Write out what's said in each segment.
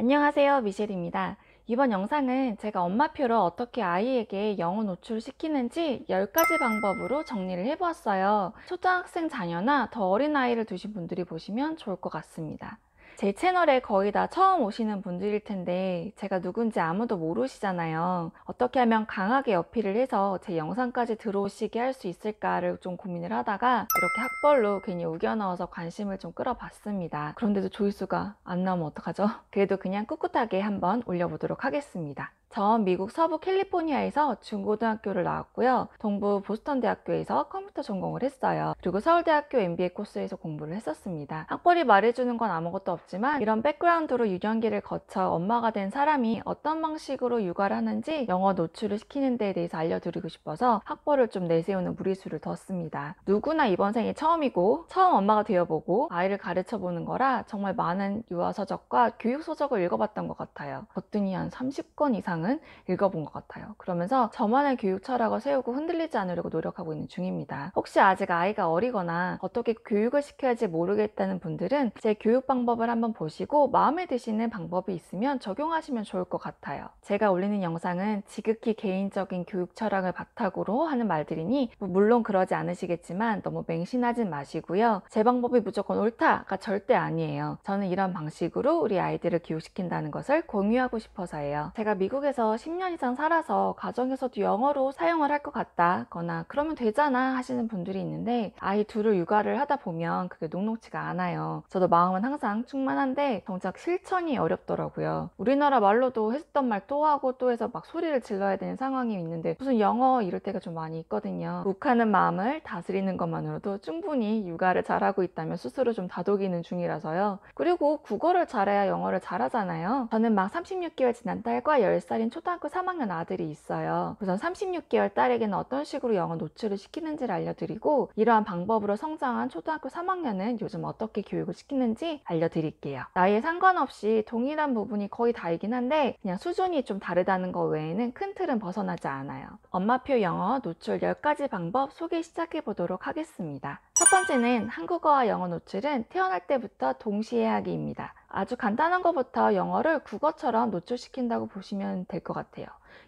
안녕하세요, 미셸입니다. 이번 영상은 제가 엄마표를 어떻게 아이에게 영어 노출시키는지 10가지 방법으로 정리를 해보았어요. 초등학생 자녀나 더 어린 아이를 두신 분들이 보시면 좋을 것 같습니다. 제 채널에 거의 다 처음 오시는 분들일 텐데 제가 누군지 아무도 모르시잖아요. 어떻게 하면 강하게 어필을 해서 제 영상까지 들어오시게 할 수 있을까를 좀 고민을 하다가 이렇게 학벌로 괜히 우겨 넣어서 관심을 좀 끌어봤습니다. 그런데도 조회수가 안 나오면 어떡하죠? 그래도 그냥 꿋꿋하게 한번 올려보도록 하겠습니다. 전 미국 서부 캘리포니아에서 중고등학교를 나왔고요. 동부 보스턴 대학교에서 컴퓨터 전공을 했어요. 그리고 서울대학교 MBA 코스에서 공부를 했었습니다. 학벌이 말해주는 건 아무것도 없지만 이런 백그라운드로 유년기를 거쳐 엄마가 된 사람이 어떤 방식으로 육아를 하는지 영어 노출을 시키는 데에 대해서 알려드리고 싶어서 학벌을 좀 내세우는 무리수를 뒀습니다. 누구나 이번 생이 처음이고 처음 엄마가 되어보고 아이를 가르쳐보는 거라 정말 많은 유아서적과 교육서적을 읽어봤던 것 같아요. 거뜬히 한 30권 이상은 읽어본 것 같아요. 그러면서 저만의 교육 철학을 세우고 흔들리지 않으려고 노력하고 있는 중입니다. 혹시 아직 아이가 어리거나 어떻게 교육을 시켜야 할지 모르겠다는 분들은 제 교육 방법을 한번 보시고 마음에 드시는 방법이 있으면 적용하시면 좋을 것 같아요. 제가 올리는 영상은 지극히 개인적인 교육 철학을 바탕으로 하는 말들이니 물론 그러지 않으시겠지만 너무 맹신하진 마시고요. 제 방법이 무조건 옳다가 절대 아니에요. 저는 이런 방식으로 우리 아이들을 교육시킨다는 것을 공유하고 싶어서예요. 제가 미국에서 10년 이상 살아서 가정에서도 영어로 사용을 할 것 같다거나 그러면 되잖아 하시는 분들이 있는데 아이 둘을 육아를 하다 보면 그게 녹록지가 않아요. 저도 마음은 항상 충만한데 정작 실천이 어렵더라고요. 우리나라 말로도 했던 말 또 하고 또 해서 막 소리를 질러야 되는 상황이 있는데 무슨 영어 이럴 때가 좀 많이 있거든요. 욱하는 마음을 다스리는 것만으로도 충분히 육아를 잘하고 있다면 스스로 좀 다독이는 중이라서요. 그리고 국어를 잘해야 영어를 잘하잖아요. 저는 막 36개월 지난 딸과 10살인 초등학교 3학년 아들이 있어요. 우선 36개월 딸에게는 어떤 식으로 영어 노출을 시키는지를 알려드리고 이러한 방법으로 성장한 초등학교 3학년은 요즘 어떻게 교육을 시키는지 알려드릴게요. 나이에 상관없이 동일한 부분이 거의 다이긴 한데 그냥 수준이 좀 다르다는 것 외에는 큰 틀은 벗어나지 않아요. 엄마표 영어 노출 10가지 방법 소개 시작해 보도록 하겠습니다. 첫 번째는 한국어와 영어 노출은 태어날 때부터 동시에 하기입니다. 아주 간단한 것부터 영어를 국어처럼 노출시킨다고 보시면 될 것 같아요.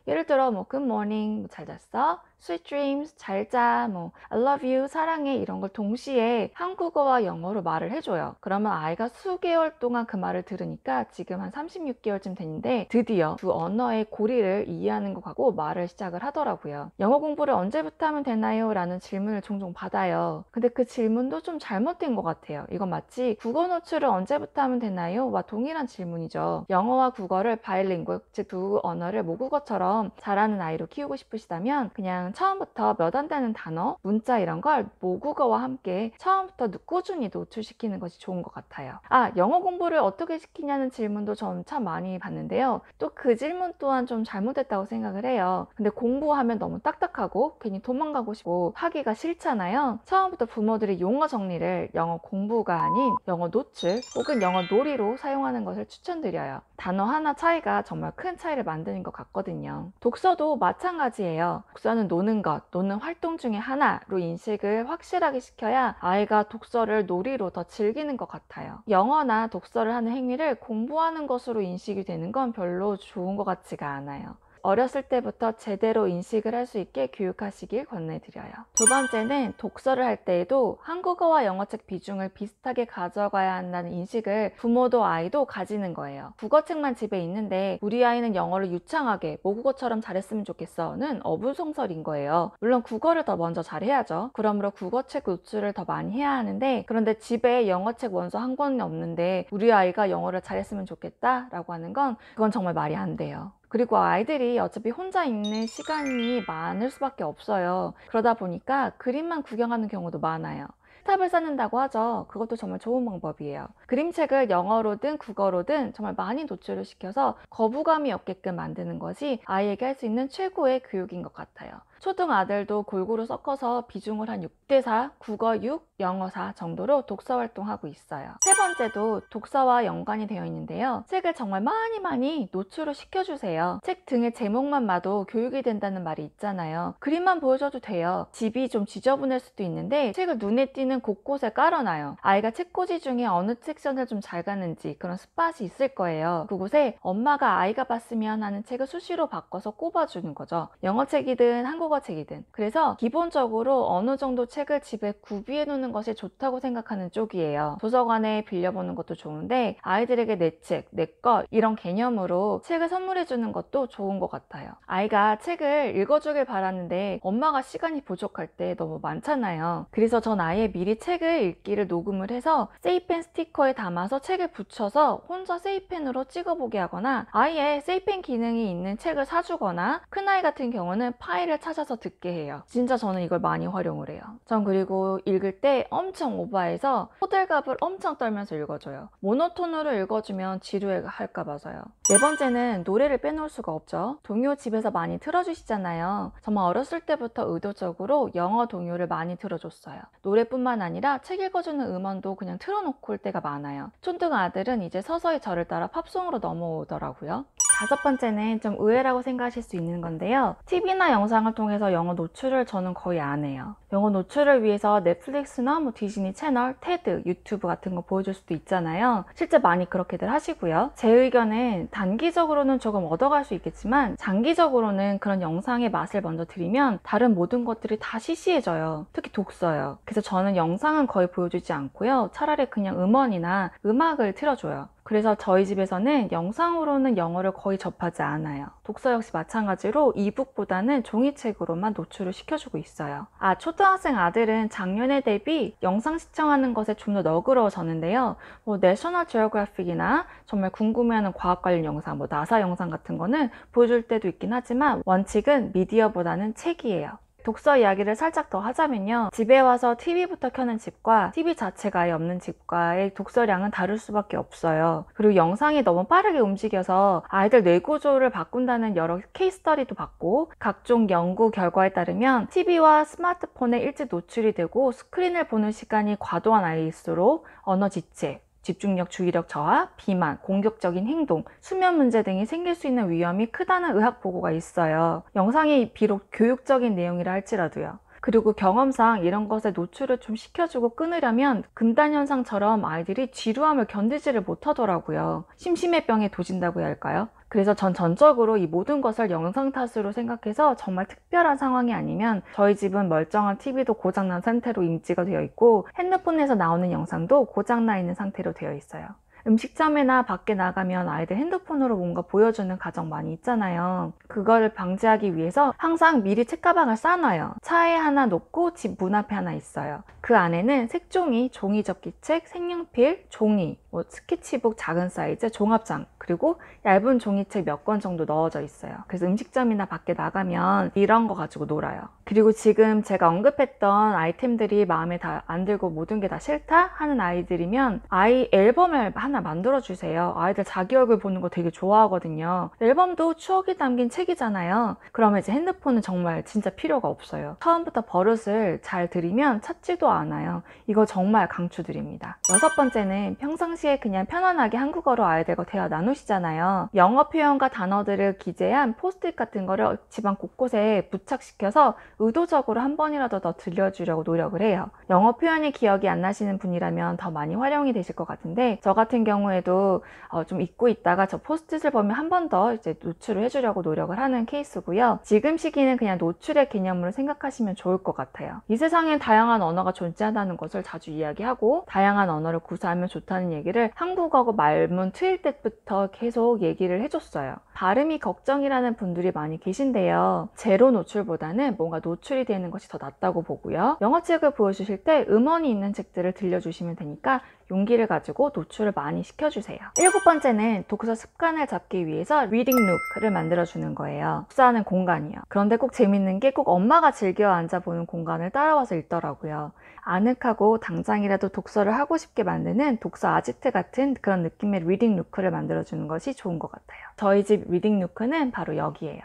예를 들어 good morning, 잘 잤어? sweet dreams, 잘 자, I love you, 사랑해 이런 걸 동시에 한국어와 영어로 말을 해줘요. 그러면 아이가 수개월 동안 그 말을 들으니까 지금 한 36개월쯤 됐는데 드디어 두 언어의 고리를 이해하는 것 같고 말을 시작을 하더라고요. 영어 공부를 언제부터 하면 되나요? 라는 질문을 종종 받아요. 근데 그 질문도 좀 잘못된 것 같아요. 이건 마치 국어 노출을 언제부터 하면 되나요? 와 동일한 질문이죠. 영어와 국어를 바이링구, 즉 두 언어를 모국어처럼 잘하는 아이로 키우고 싶으시다면 그냥 처음부터 몇 안 되는 단어, 문자 이런 걸 모국어와 함께 처음부터 꾸준히 노출시키는 것이 좋은 것 같아요. 영어 공부를 어떻게 시키냐는 질문도 전 참 많이 받는데요. 또 그 질문 또한 좀 잘못됐다고 생각을 해요. 근데 공부하면 너무 딱딱하고 괜히 도망가고 싶고 하기가 싫잖아요. 처음부터 부모들이 용어 정리를 영어 공부가 아닌 영어 노출 혹은 영어 놀이로 사용하는 것을 추천드려요. 단어 하나 차이가 정말 큰 차이를 만드는 것 같거든요. 독서도 마찬가지예요. 독서는 노는 것, 노는 활동 중에 하나로 인식을 확실하게 시켜야 아이가 독서를 놀이로 더 즐기는 것 같아요. 영어나 독서를 하는 행위를 공부하는 것으로 인식이 되는 건 별로 좋은 것 같지가 않아요. 어렸을 때부터 제대로 인식을 할 수 있게 교육하시길 권해드려요. 두 번째는 독서를 할 때에도 한국어와 영어책 비중을 비슷하게 가져가야 한다는 인식을 부모도 아이도 가지는 거예요. 국어책만 집에 있는데 우리 아이는 영어를 유창하게 모국어처럼 잘했으면 좋겠어는 어불성설인 거예요. 물론 국어를 더 먼저 잘해야죠. 그러므로 국어책 노출을 더 많이 해야 하는데 그런데 집에 영어책 원서 한 권이 없는데 우리 아이가 영어를 잘했으면 좋겠다 라고 하는 건 그건 정말 말이 안 돼요. 그리고 아이들이 어차피 혼자 있는 시간이 많을 수밖에 없어요. 그러다 보니까 그림만 구경하는 경우도 많아요. 탑을 쌓는다고 하죠. 그것도 정말 좋은 방법이에요. 그림책을 영어로든 국어로든 정말 많이 노출을 시켜서 거부감이 없게끔 만드는 것이 아이에게 할 수 있는 최고의 교육인 것 같아요. 초등 아들도 골고루 섞어서 비중을 한 6대4, 국어 6, 영어 4 정도로 독서 활동하고 있어요. 세 번째도 독서와 연관이 되어 있는데요. 책을 정말 많이 노출을 시켜주세요. 책 등의 제목만 봐도 교육이 된다는 말이 있잖아요. 그림만 보여줘도 돼요. 집이 좀 지저분할 수도 있는데 책을 눈에 띄는 곳곳에 깔아놔요. 아이가 책꽂이 중에 어느 섹션을 좀 잘 가는지 그런 스팟이 있을 거예요. 그곳에 엄마가 아이가 봤으면 하는 책을 수시로 바꿔서 꼽아주는 거죠. 영어 책이든 한국어 책이든. 그래서 기본적으로 어느 정도 책을 집에 구비해 놓는 것이 좋다고 생각하는 쪽이에요. 도서관에 빌려보는 것도 좋은데 아이들에게 내 책, 내 거 이런 개념으로 책을 선물해 주는 것도 좋은 것 같아요. 아이가 책을 읽어주길 바라는데 엄마가 시간이 부족할 때 너무 많잖아요. 그래서 전 아예 미리 책을 읽기를 녹음을 해서 세이펜 스티커에 담아서 책을 붙여서 혼자 세이펜으로 찍어보게 하거나 아예 세이펜 기능이 있는 책을 사주거나 큰아이 같은 경우는 파일을 찾아서 듣게 해요. 진짜 저는 이걸 많이 활용을 해요. 전 그리고 읽을 때 엄청 오버해서 호들갑을 엄청 떨면서 읽어줘요. 모노톤으로 읽어주면 지루할까 봐서요. 네 번째는 노래를 빼놓을 수가 없죠. 동요 집에서 많이 틀어주시잖아요. 정말 어렸을 때부터 의도적으로 영어 동요를 많이 틀어줬어요. 노래뿐만 아니라 책 읽어주는 음원도 그냥 틀어놓고 올 때가 많아요. 촌등 아들은 이제 서서히 저를 따라 팝송으로 넘어오더라고요. 다섯 번째는 좀 의외라고 생각하실 수 있는 건데요. TV나 영상을 통해서 영어 노출을 저는 거의 안 해요. 영어 노출을 위해서 넷플릭스나 디즈니 채널, 테드, 유튜브 같은 거 보여줄 수도 있잖아요. 실제 많이 그렇게들 하시고요. 제 의견은 단기적으로는 조금 얻어갈 수 있겠지만 장기적으로는 그런 영상의 맛을 먼저 들이면 다른 모든 것들이 다 시시해져요. 특히 독서요. 그래서 저는 영상은 거의 보여주지 않고요. 차라리 그냥 음원이나 음악을 틀어줘요. 그래서 저희 집에서는 영상으로는 영어를 거의 접하지 않아요. 독서 역시 마찬가지로 이북보다는 종이책으로만 노출을 시켜주고 있어요. 초등학생 아들은 작년에 대비 영상 시청하는 것에 좀 더 너그러워졌는데요. 내셔널 지오그래픽이나 정말 궁금해하는 과학 관련 영상, 나사 영상 같은 거는 보여줄 때도 있긴 하지만 원칙은 미디어보다는 책이에요. 독서 이야기를 살짝 더 하자면요. 집에 와서 TV부터 켜는 집과 TV 자체가 아예 없는 집과의 독서량은 다를 수밖에 없어요. 그리고 영상이 너무 빠르게 움직여서 아이들 뇌구조를 바꾼다는 여러 케이스 스터디도 봤고 각종 연구 결과에 따르면 TV와 스마트폰에 일찍 노출이 되고 스크린을 보는 시간이 과도한 아이일수록 언어 지체, 집중력, 주의력 저하, 비만, 공격적인 행동, 수면 문제 등이 생길 수 있는 위험이 크다는 의학 보고가 있어요. 영상이 비록 교육적인 내용이라 할지라도요. 그리고 경험상 이런 것에 노출을 좀 시켜주고 끊으려면 금단현상처럼 아이들이 지루함을 견디지를 못하더라고요. 심심해병에 도진다고 해야 할까요? 그래서 전 전적으로 이 모든 것을 영상 탓으로 생각해서 정말 특별한 상황이 아니면 저희 집은 멀쩡한 TV도 고장난 상태로 인지가 되어 있고 핸드폰에서 나오는 영상도 고장나 있는 상태로 되어 있어요. 음식점이나 밖에 나가면 아이들 핸드폰으로 뭔가 보여주는 가정 많이 있잖아요. 그걸 방지하기 위해서 항상 미리 책가방을 싸놔요. 차에 하나 놓고 집 문 앞에 하나 있어요. 그 안에는 색종이, 종이접기책, 색연필, 종이, 스케치북 작은 사이즈, 종합장, 그리고 얇은 종이책 몇 권 정도 넣어져 있어요. 그래서 음식점이나 밖에 나가면 이런 거 가지고 놀아요. 그리고 지금 제가 언급했던 아이템들이 마음에 다 안 들고 모든 게 다 싫다 하는 아이들이면 아이 앨범을 하나 만들어 주세요. 아이들 자기 얼굴 보는 거 되게 좋아하거든요. 앨범도 추억이 담긴 책이잖아요. 그러면 이제 핸드폰은 정말 진짜 필요가 없어요. 처음부터 버릇을 잘 들이면 찾지도 않아요. 이거 정말 강추드립니다. 여섯 번째는 평상시에 그냥 편안하게 한국어로 아이들과 대화 나누시잖아요. 영어 표현과 단어들을 기재한 포스트잇 같은 거를 집안 곳곳에 부착시켜서 의도적으로 한 번이라도 더 들려주려고 노력을 해요. 영어 표현이 기억이 안 나시는 분이라면 더 많이 활용이 되실 것 같은데 저 같은 경우에도 좀 잊고 있다가 저 포스트잇을 보면 한 번 더 이제 노출을 해주려고 노력을 하는 케이스고요. 지금 시기는 그냥 노출의 개념으로 생각하시면 좋을 것 같아요. 이 세상엔 다양한 언어가 존재한다는 것을 자주 이야기하고 다양한 언어를 구사하면 좋다는 얘기를 한국어 말문 트일 때부터 계속 얘기를 해줬어요. 발음이 걱정이라는 분들이 많이 계신데요. 제로 노출보다는 뭔가 노출이 되는 것이 더 낫다고 보고요. 영어책을 보여주실 때 음원이 있는 책들을 들려주시면 되니까 용기를 가지고 노출을 많이 시켜주세요. 일곱 번째는 독서 습관을 잡기 위해서 리딩 룩을 만들어주는 거예요. 독서하는 공간이요. 그런데 꼭 재밌는 게 꼭 엄마가 즐겨 앉아보는 공간을 따라와서 읽더라고요. 아늑하고 당장이라도 독서를 하고 싶게 만드는 독서 아지트 같은 그런 느낌의 리딩 루크를 만들어주는 것이 좋은 것 같아요. 저희 집 리딩 루크는 바로 여기예요.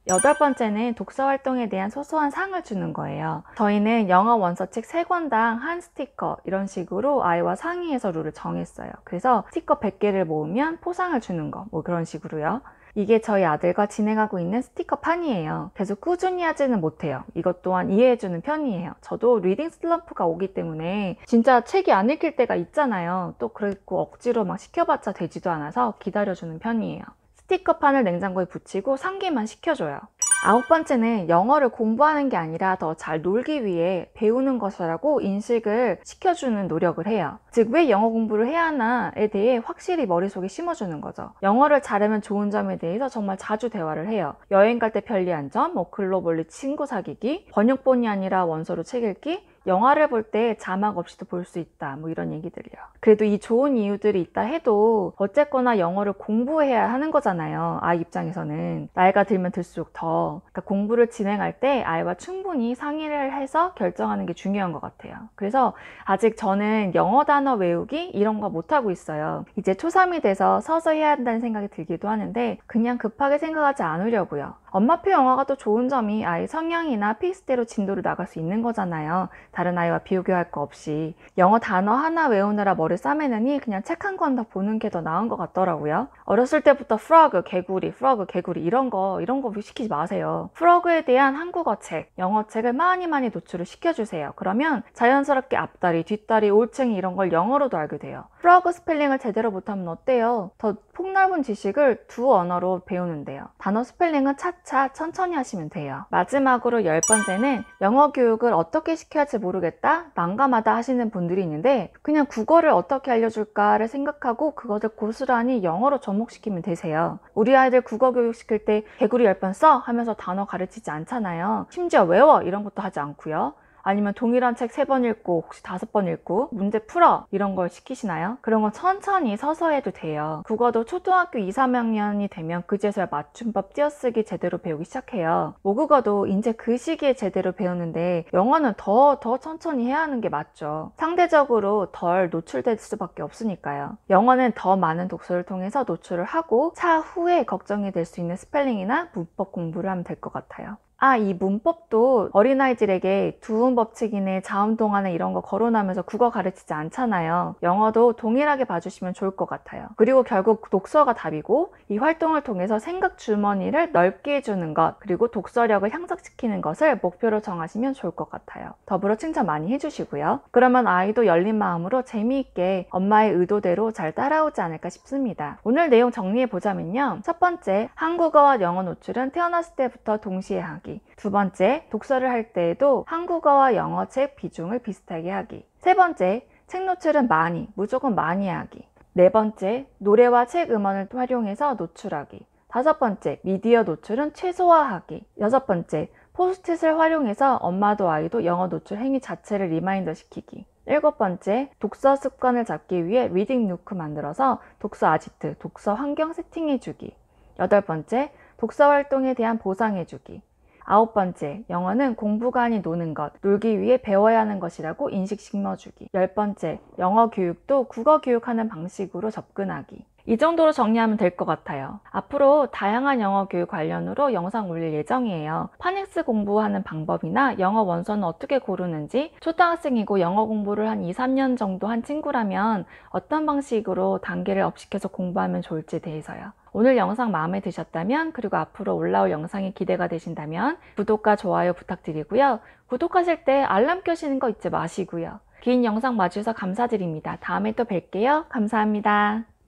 8번째는 독서 활동에 대한 소소한 상을 주는 거예요. 저희는 영어 원서책 3권당 한 스티커 이런 식으로 아이와 상의해서 룰을 정했어요. 그래서 스티커 100개를 모으면 포상을 주는 거, 뭐 그런 식으로요. 이게 저희 아들과 진행하고 있는 스티커 판이에요. 계속 꾸준히 하지는 못해요. 이것 또한 이해해주는 편이에요. 저도 리딩 슬럼프가 오기 때문에 진짜 책이 안 읽힐 때가 있잖아요. 또 그랬고 억지로 막 시켜봤자 되지도 않아서 기다려주는 편이에요. 스티커판을 냉장고에 붙이고 상기만 시켜줘요. 9번째는 영어를 공부하는 게 아니라 더 잘 놀기 위해 배우는 것이라고 인식을 시켜주는 노력을 해요. 즉, 왜 영어 공부를 해야 하나에 대해 확실히 머릿속에 심어주는 거죠. 영어를 잘하면 좋은 점에 대해서 정말 자주 대화를 해요. 여행 갈 때 편리한 점, 글로벌리 친구 사귀기, 번역본이 아니라 원서로 책 읽기, 영화를 볼 때 자막 없이도 볼 수 있다, 뭐 이런 얘기들이요. 그래도 이 좋은 이유들이 있다 해도 어쨌거나 영어를 공부해야 하는 거잖아요. 아이 입장에서는 나이가 들면 들수록 더 그러니까 공부를 진행할 때 아이와 충분히 상의를 해서 결정하는 게 중요한 것 같아요. 그래서 아직 저는 영어 단어 외우기 이런 거 못하고 있어요. 이제 초3이 돼서 서서 해야 한다는 생각이 들기도 하는데 그냥 급하게 생각하지 않으려고요. 엄마표 영어가 또 좋은 점이 아이 성향이나 페이스대로 진도를 나갈 수 있는 거잖아요. 다른 아이와 비교할 거 없이. 영어 단어 하나 외우느라 머리 싸매느니 그냥 책 한 권 더 보는 게 더 나은 것 같더라고요. 어렸을 때부터 프로그, 개구리 이런 거 시키지 마세요. 프로그에 대한 한국어 책, 영어 책을 많이 노출을 시켜주세요. 그러면 자연스럽게 앞다리, 뒷다리, 올챙이 이런 걸 영어로도 알게 돼요. 프로그 스펠링을 제대로 못하면 어때요? 더 폭넓은 지식을 두 언어로 배우는데요. 단어 스펠링은 차차 천천히 하시면 돼요. 마지막으로 10번째는 영어 교육을 어떻게 시켜야 할지 모르겠다, 난감하다 하시는 분들이 있는데 그냥 국어를 어떻게 알려줄까를 생각하고 그것을 고스란히 영어로 접목시키면 되세요. 우리 아이들 국어 교육 시킬 때 개구리 10번 써 하면서 단어 가르치지 않잖아요. 심지어 외워 이런 것도 하지 않고요. 아니면 동일한 책 3번 읽고 혹시 5번 읽고 문제 풀어 이런 걸 시키시나요? 그런 건 천천히 서서 해도 돼요. 국어도 초등학교 2, 3학년이 되면 그제서야 맞춤법 띄어쓰기 제대로 배우기 시작해요. 모국어도 이제 그 시기에 제대로 배우는데 영어는 더 천천히 해야 하는 게 맞죠. 상대적으로 덜 노출될 수밖에 없으니까요. 영어는 더 많은 독서를 통해서 노출을 하고 차후에 걱정이 될 수 있는 스펠링이나 문법 공부를 하면 될 것 같아요. 이 문법도 어린아이들에게 두음 법칙이네, 자음 동화네 이런 거 거론하면서 국어 가르치지 않잖아요. 영어도 동일하게 봐주시면 좋을 것 같아요. 그리고 결국 독서가 답이고 이 활동을 통해서 생각 주머니를 넓게 해주는 것, 그리고 독서력을 향상시키는 것을 목표로 정하시면 좋을 것 같아요. 더불어 칭찬 많이 해주시고요. 그러면 아이도 열린 마음으로 재미있게 엄마의 의도대로 잘 따라오지 않을까 싶습니다. 오늘 내용 정리해보자면요. 첫 번째, 한국어와 영어 노출은 태어났을 때부터 동시에 하기. 두 번째, 독서를 할 때에도 한국어와 영어 책 비중을 비슷하게 하기. 세 번째, 책 노출은 무조건 많이 하기. 네 번째, 노래와 책 음원을 활용해서 노출하기. 다섯 번째, 미디어 노출은 최소화하기. 여섯 번째, 포스트잇을 활용해서 엄마도 아이도 영어 노출 행위 자체를 리마인더 시키기. 일곱 번째, 독서 습관을 잡기 위해 리딩 누크 만들어서 독서 아지트, 독서 환경 세팅해주기. 여덟 번째, 독서 활동에 대한 보상해주기. 아홉 번째, 영어는 공부가 아닌 노는 것, 놀기 위해 배워야 하는 것이라고 인식 심어주기. 열 번째, 영어 교육도 국어 교육하는 방식으로 접근하기. 이 정도로 정리하면 될 것 같아요. 앞으로 다양한 영어 교육 관련으로 영상 올릴 예정이에요. 파닉스 공부하는 방법이나 영어 원서는 어떻게 고르는지, 초등학생이고 영어 공부를 한 2, 3년 정도 한 친구라면 어떤 방식으로 단계를 업시켜서 공부하면 좋을지에 대해서요. 오늘 영상 마음에 드셨다면, 그리고 앞으로 올라올 영상이 기대가 되신다면 구독과 좋아요 부탁드리고요. 구독하실 때 알람 켜시는 거 잊지 마시고요. 긴 영상 봐주셔서 감사드립니다. 다음에 또 뵐게요. 감사합니다.